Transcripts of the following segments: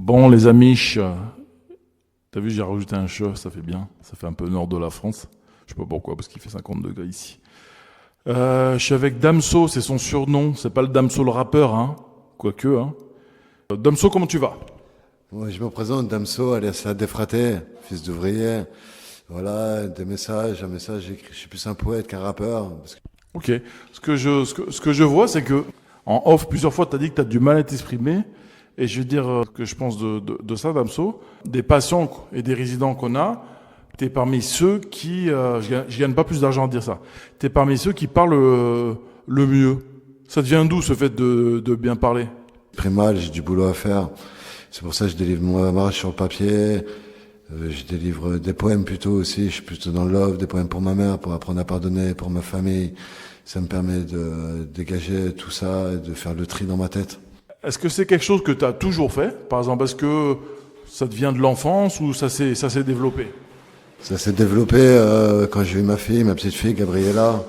Bon, les amis, t'as vu, j'ai rajouté un che, ça fait bien. Ça fait un peu nord de la France. Je sais pas pourquoi, parce qu'il fait 50 degrés ici. Je suis avec Damso, c'est son surnom. C'est pas le Damso le rappeur, hein. Quoique, hein. Damso, comment tu vas? Moi, je me présente, Damso, alias la défraté, fils d'ouvrier. Voilà, des messages, un message, j'écris, je suis plus un poète qu'un rappeur. Ok. Ce que je vois, c'est que, en off, plusieurs fois, t'as dit que t'as du mal à t'exprimer. Et je vais dire ce que je pense de ça, Damso. Des patients et des résidents qu'on a, t'es parmi ceux qui, je gagne pas plus d'argent à dire ça. T'es parmi ceux qui parlent le mieux. Ça devient d'où ce fait de bien parler? J'ai mal, j'ai du boulot à faire. C'est pour ça que je délivre mon marche sur le papier. Je délivre des poèmes plutôt aussi. Je suis plutôt dans le love, des poèmes pour ma mère, pour apprendre à pardonner, pour ma famille. Ça me permet de dégager tout ça et de faire le tri dans ma tête. Est-ce que c'est quelque chose que tu as toujours fait? Par exemple, est-ce que ça te vient de l'enfance ou ça s'est développé? Ça s'est développé quand j'ai eu ma fille, ma petite fille, Gabriella.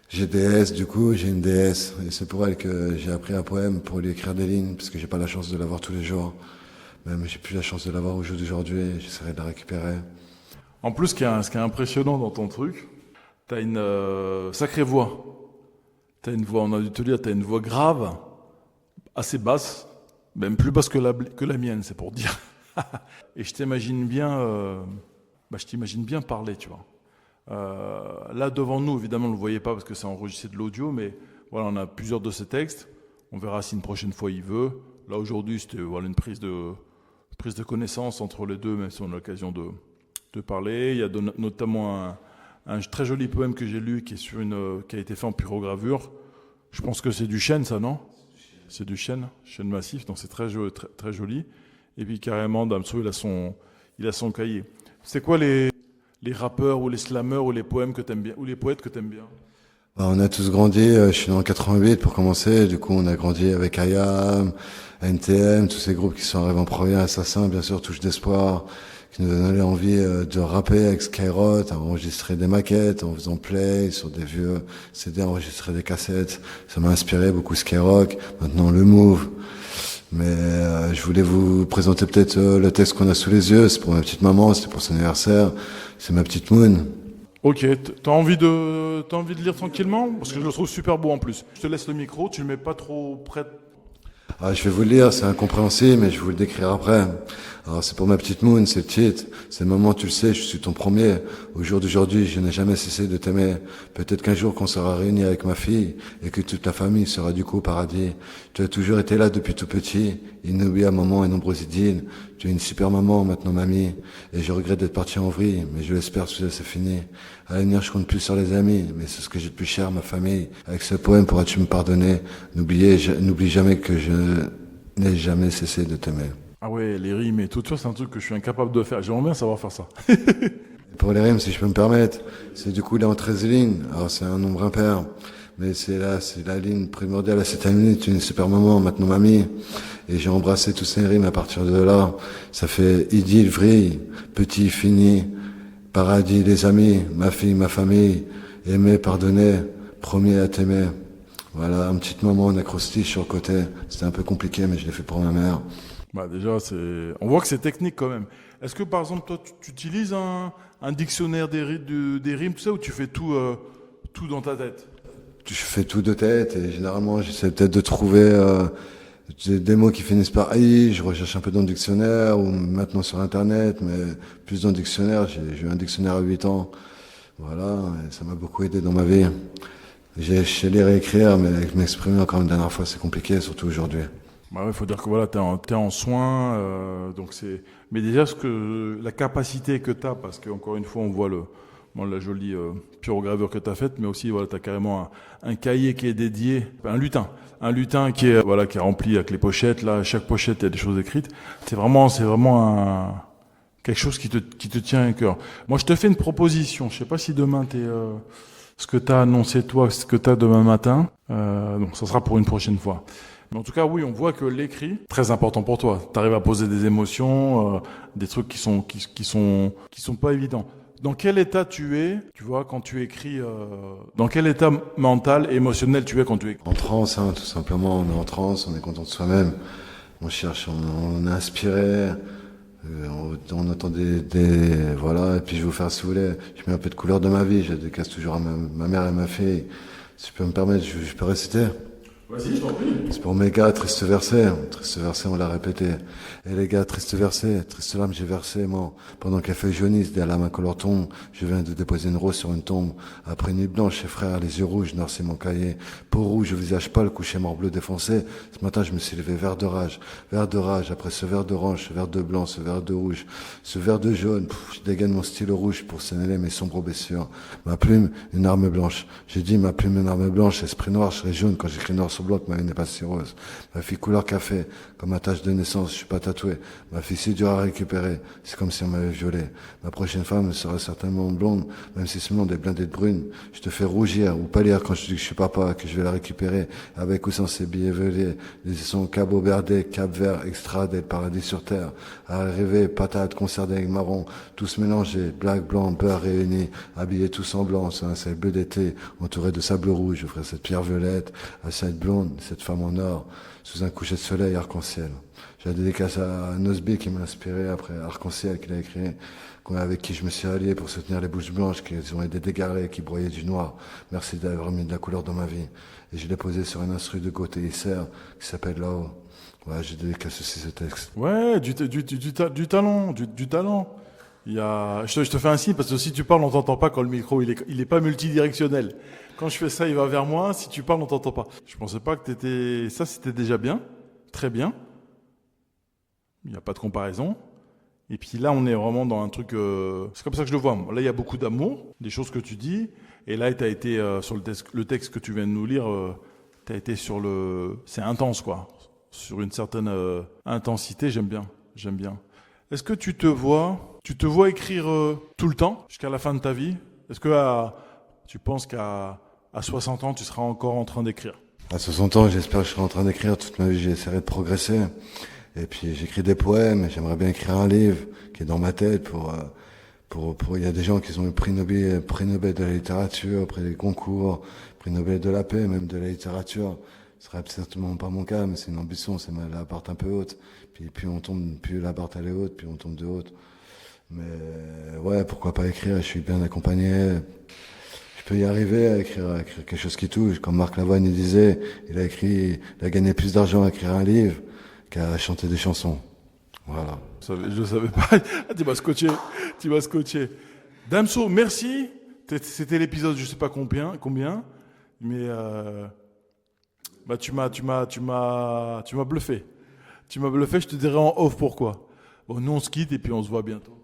J'ai DS, du coup, j'ai une DS. Et c'est pour elle que j'ai appris un poème pour lui écrire des lignes, parce que j'ai pas la chance de l'avoir tous les jours. Même j'ai plus la chance de l'avoir au jour d'aujourd'hui, j'essaierai de la récupérer. En plus, ce qui est impressionnant dans ton truc, t'as une sacrée voix. T'as une voix, on a dû te dire, t'as une voix grave, assez basse, même plus basse que la mienne, c'est pour dire. Et je t'imagine bien parler, tu vois. Là, devant nous, évidemment, on ne le voyait pas parce que c'est enregistré de l'audio, mais voilà, on a plusieurs de ces textes. On verra si une prochaine fois il veut. Là, aujourd'hui, c'était voilà, une prise de connaissance entre les deux, même si on a l'occasion de parler. Il y a notamment un très joli poème que j'ai lu qui a été fait en pyrogravure. Je pense que c'est du chêne, ça, non? C'est du chêne massif, donc c'est très, très, très joli. Et puis carrément, Damso, il a son cahier. C'est quoi les rappeurs ou les slammeurs ou les poèmes que t'aimes bien, ou les poètes que t'aimes bien? Bah, on a tous grandi, je suis dans le 88 pour commencer, du coup on a grandi avec IAM, NTM, tous ces groupes qui sont arrivés en premier, Assassin, bien sûr, Touche d'Espoir, qui nous donnaient envie de rapper avec Skyrock, à enregistrer des maquettes, en faisant play sur des vieux CD, enregistrer des cassettes. Ça m'a inspiré beaucoup Skyrock, maintenant le Move. Mais je voulais vous présenter peut-être le texte qu'on a sous les yeux, c'est pour ma petite maman, c'était pour son anniversaire, c'est ma petite Moon. Ok, t'as envie de lire tranquillement? Parce que je le trouve super beau en plus. Je te laisse le micro, tu le mets pas trop près. Ah, je vais vous le lire, c'est incompréhensible, mais je vais vous le décrire après. Alors, c'est pour ma petite Moon, c'est le titre. C'est le moment, tu le sais, je suis ton premier. Au jour d'aujourd'hui, je n'ai jamais cessé de t'aimer. Peut-être qu'un jour qu'on sera réunis avec ma fille et que toute ta famille sera du coup au paradis. Tu as toujours été là depuis tout petit, inoubliable maman et nombreuses idylles. Tu es une super maman, maintenant mamie. Et je regrette d'être parti en vrille, mais je l'espère que c'est fini. À l'avenir, je compte plus sur les amis, mais c'est ce que j'ai de plus cher, ma famille. Avec ce poème, pourras-tu me pardonner? N'oublie jamais que je n'ai jamais cessé de t'aimer. Ah ouais, les rimes et tout ça, c'est un truc que je suis incapable de faire. J'aimerais bien savoir faire ça. Pour les rimes, si je peux me permettre, c'est du coup là en 13 lignes. Alors c'est un nombre impair, mais c'est la ligne primordiale à cette année. Tu es une super maman, maintenant mamie. Et j'ai embrassé tous ces rimes à partir de là. Ça fait idylle, vrille, petit, fini, paradis, les amis, ma fille, ma famille, aimer, pardonner, premier à t'aimer. Voilà, un petit moment, un acrostiche sur le côté. C'était un peu compliqué, mais je l'ai fait pour ma mère. Bah déjà, on voit que c'est technique quand même. Est-ce que par exemple, toi, tu utilises un dictionnaire des rimes, tout ça, ou tu fais tout dans ta tête? Je fais tout de tête et généralement j'essaie peut-être de trouver des mots qui finissent par AI, je recherche un peu dans le dictionnaire ou maintenant sur internet, mais plus dans le dictionnaire, j'ai eu un dictionnaire à 8 ans, voilà, et ça m'a beaucoup aidé dans ma vie. J'ai essayé de les réécrire, mais m'exprimer encore une dernière fois c'est compliqué, surtout aujourd'hui. Bah ouais, faut dire que voilà, t'es en soins, donc c'est. Mais déjà, la capacité que t'as, parce qu'encore une fois, on voit la jolie pyrogravure que t'as faite, mais aussi voilà, t'as carrément un cahier qui est dédié, un lutin qui est rempli avec les pochettes. Là, chaque pochette, il y a des choses écrites. C'est vraiment quelque chose qui te tient à cœur. Moi, je te fais une proposition. Je sais pas si demain ce que t'as annoncé toi, ce que t'as demain matin. Donc, ça sera pour une prochaine fois. Mais en tout cas, oui, on voit que l'écrit, très important pour toi. Tu arrives à poser des émotions, des trucs qui sont pas évidents. Dans quel état tu es, tu vois, quand tu écris, dans quel état mental et émotionnel tu es quand tu écris? En transe, hein, tout simplement, on est en transe, on est content de soi-même. On cherche, on est inspiré. On entend voilà, et puis je vais vous faire si vous voulez, je mets un peu de couleur de ma vie, je dédicace toujours à ma mère et ma fille. Si tu peux me permettre, je peux réciter. Vas-y, je t'en prie. C'est pour mes gars, triste verset, on l'a répété. Et les gars, triste verset, triste lame j'ai versé, moi. Pendant qu'elle fait jaunisse, des lames incolores tombent, je viens de déposer une rose sur une tombe. Après une nuit blanche, et frère, les yeux rouges, noirci mon cahier. Peau rouge, visage pâle, couché mort bleu défoncé. Ce matin, je me suis levé vert de rage, après ce vert d'orange, ce vert de blanc, ce vert de rouge, ce vert de jaune. Je dégaine mon stylo rouge pour sceller mes sombres blessures. Ma plume, une arme blanche. J'ai dit, ma plume, une arme blanche, esprit noir, je serai jaune quand j'écris noir sur blanc, ma vie n'est pas si rose. Ma fille couleur café, comme ma tache de naissance, je suis pas tatoué. Ma fille si dure à récupérer, c'est comme si on m'avait violé. Ma prochaine femme sera certainement blonde, même si ce monde est blindé de brune. Je te fais rougir ou pâlir quand je dis que je suis papa, que je vais la récupérer, avec ou sans ses billets velés. Les sons Cabo Verde, Cap Vert, Extrade et le paradis sur terre. Arrivé, patates, conserve avec marron, tous mélangés, black, blanc, beurre réunis, habillés tous en blanc, sur un ciel bleu d'été, entouré de sable rouge. Je ferai cette pierre violette, à cette blonde, cette femme en or, sous un coucher de soleil arc-en-ciel. J'ai la dédicace à Nosby qui m'a inspiré après Arc-en-ciel qu'il a écrit, avec qui je me suis allié pour soutenir les bouches blanches qui ont été dégarées, qui broyaient du noir. Merci d'avoir mis de la couleur dans ma vie. Et je l'ai posé sur un instru de côté Isser qui s'appelle Là-haut. Ouais, j'ai dédicace aussi ce texte. Ouais, du talent, du talent. Je te fais un signe parce que si tu parles, on t'entend pas quand le micro il est pas multidirectionnel. Quand je fais ça, il va vers moi. Si tu parles, on t'entend pas. Je pensais pas que t'étais. Ça, c'était déjà bien, très bien. Il n'y a pas de comparaison. Et puis là, on est vraiment dans un truc. C'est comme ça que je le vois. Là, il y a beaucoup d'amour, des choses que tu dis. Et là, tu as été sur le texte que tu viens de nous lire. Tu as été sur le. C'est intense, quoi. Sur une certaine intensité. J'aime bien. J'aime bien. Est-ce que tu te vois écrire tout le temps jusqu'à la fin de ta vie? Est-ce que tu penses qu'à 60 ans, tu seras encore en train d'écrire? À 60 ans, j'espère que je serai en train d'écrire toute ma vie. J'essaierai de progresser. Et puis j'écris des poèmes. J'aimerais bien écrire un livre qui est dans ma tête il y a des gens qui ont eu prix Nobel de la littérature, prix des concours, prix Nobel de la paix, même de la littérature. Ce serait certainement pas mon cas, mais c'est une ambition, c'est la barre un peu haute. Puis on tombe, plus la barre elle est haute, puis on tombe de haute. Mais ouais, pourquoi pas écrire? Je suis bien accompagné. Je peux y arriver à écrire quelque chose qui touche. Comme Marc Lavoine il disait, il a gagné plus d'argent à écrire un livre qu'à chanter des chansons. Voilà. Je savais pas. Ah, tu m'as scotché. Damso, merci. C'était l'épisode, je sais pas combien, mais tu m'as bluffé. Tu m'as bluffé. Je te dirai en off pourquoi. Bon, nous on se quitte et puis on se voit bientôt.